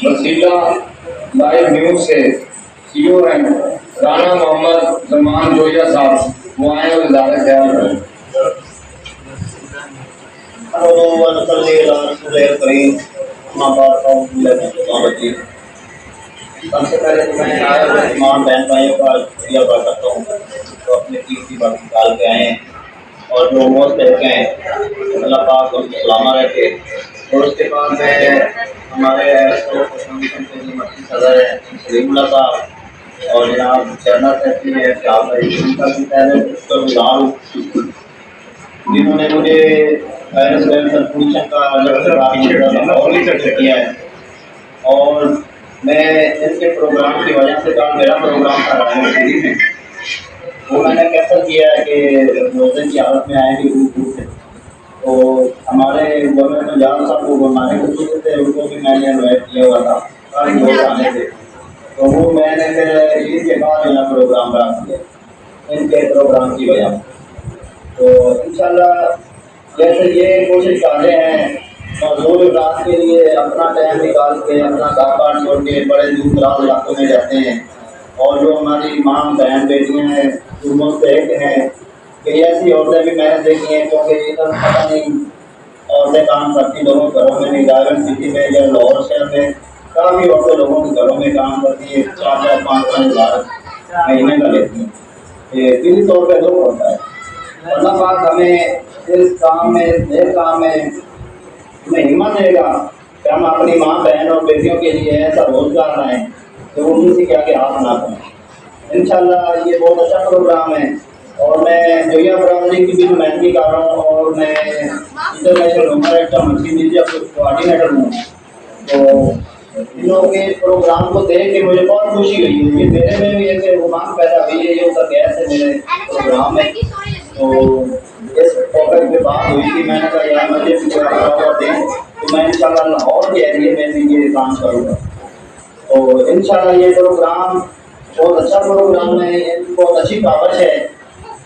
وسیلہ live news سے CEO ہیں رانا محمد زمان جویا صاحب، وہ آئے اور اظہار خیال کریں۔ سب سے پہلے تو میں آیا ہوا تمام بہن بھائیوں کا شکریہ ادا کرتا ہوں جو اپنے قیمتی وقت نکال کے آئے ہیں اور جو موت کہتے ہیں اللہ پاک ان کو سلامہ رکھے۔ اور اس کے بعد میں ہمارے صدر ہیں سلیم اللہ صاحب اور جناب جنرل سیکرٹری ہیں شاہ بھائی ان کا بھی پہلے اس کا گزار ہوں جنہوں نے مجھے وائرس کنفیوژن کا کیا ہے اور میں ان کے پروگرام کی وجہ سے کہا میرا پروگرام تھا رائے میں وہ میں نے کیسا کیا ہے کہ روزے کی حالت میں آئے گی تو ہمارے گورنمنٹ جان صاحب کو ہمارے بچے تھے ان کو بھی میں نے انوائٹ کیا ہوا تھا سارے لوگ آنے تھے تو وہ میں نے پھر عید کے بعد یہاں پروگرام رکھ دیا ان کے پروگرام کی وجہ سے۔ تو انشاءاللہ جیسے یہ کوشش کر رہے ہیں مزدور افراد کے لیے اپنا ٹائم نکال کے اپنا کاروبار چھوڑ کے بڑے دور دراز علاقوں میں جاتے ہیں اور جو ہماری ماں بہن بیٹیاں ہیں جو مستحق ہیں کہ ایسی عورتیں بھی میں نے دیکھی ہیں کیونکہ ادھر پتہ نہیں عورتیں کام کرتی لوگوں کے گھروں میں نہیں گارڈن سٹی میں یا لاہور شہر میں کافی عورتیں لوگوں کے گھروں میں کام کرتی ہیں 4-5 ہزار مہینے کا لیتی ہیں دلی طور پہ دکھ ہوتا ہے۔ اللہ پاک ہمیں اس کام میں نیک کام میں ہمیں ہمت دے گا کہ ہم اپنی ماں بہن اور بیٹیوں کے لیے ایسا روزگار لائیں کہ وہ کسی کے آگے ہاتھ نہ کریں۔ انشاءاللہ یہ بہت اچھا پروگرام ہے اور میں جویا برادری کی بھی نمائندگی کر رہا ہوں اور میں international human rights committee media coordinator ہوں۔ تو ان لوگوں کے پروگرام کو دیکھ کے مجھے بہت خوشی ہوئی ہے کہ میرے میں بھی ایسے رومان پیدا ہوئی ہے یہ ہوتا کیسے میرے پروگرام میں تو اس ٹاپک پہ بات ہوئی تھی میں نے کہا یار مجھے بھی تھوڑا دیں تو میں انشاءاللہ لاہور کے ایریے میں بھی یہ کام کروں گا۔ تو انشاءاللہ یہ پروگرام بہت اچھا پروگرام ہے بہت اچھی کاوش ہے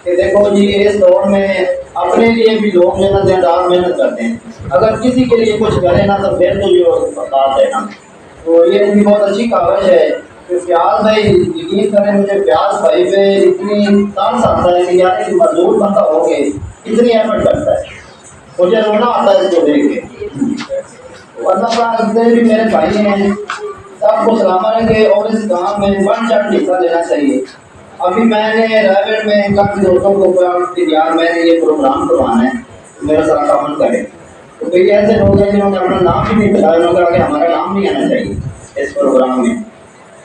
کہ دیکھو جی اس دور میں اپنے لیے بھی لوگ محنت کرتے ہیں اگر کسی کے لیے کچھ کرے نا تو پھر تو یہ بات ہے نا تو یہ ان کی بہت اچھی کاوش ہے کہ پیاز بھائی یقین کریں مجھے پیاز بھائی پہ اتنی ترس آتا ہے کہ یار ایک مزدور بندہ ہو کے اتنی ایفرٹ کرتا ہے مجھے رونا آتا ہے اس کو دیکھ کے۔ اللہ پاک جتنے بھی میرے بھائی ہیں سب کو سلامت رکھے اور اس کام میں بڑھ چڑھ حصہ لینا چاہیے۔ ابھی میں نے رائبر میں کافی دوستوں کو یار میں نے یہ پروگرام کروانا ہے میرا سارا کام کرے تو کئی ایسے لوگ ہیں جنہوں نے اپنا نام بھی نہیں بتایا انہوں نے کہا کہ ہمارا نام نہیں آنا چاہیے اس پروگرام میں۔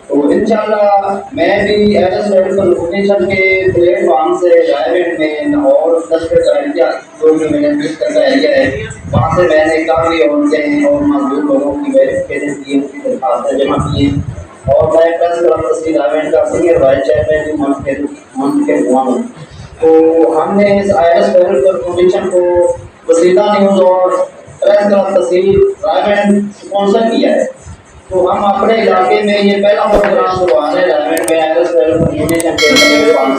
تو انشاءاللہ میں بھی ایس کنفرمیشن کے پلیٹ فارم سے رائبر میں اور 10 ایریا جو بھی میں نے مس کرنا ایریا ہے وہاں سے میں نے کافی عورتیں اور مزدور لوگوں کی ویریفیکیشن کی ان کی درخواستیں جمع کی ہیں اور میں پریس کلب تسلیم ایونٹ کا سینئر وائس چیئرمین منتخب ہوا ہوں۔ تو ہم نے اس کنفرمیشن کو وسیلہ نیوز اور پریس کلب تسلیم ایونٹ اسپانسر کیا ہے تو ہم اپنے علاقے میں یہ پہلا پروگرام کروا رہے ہیں میں کنفرمیشن کے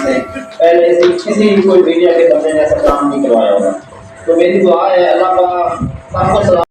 سے پہلے کسی کوئی میڈیا کے بندے نے ایسا کام نہیں کروایا ہوگا۔ تو میری دعا ہے اللہ کا سب کو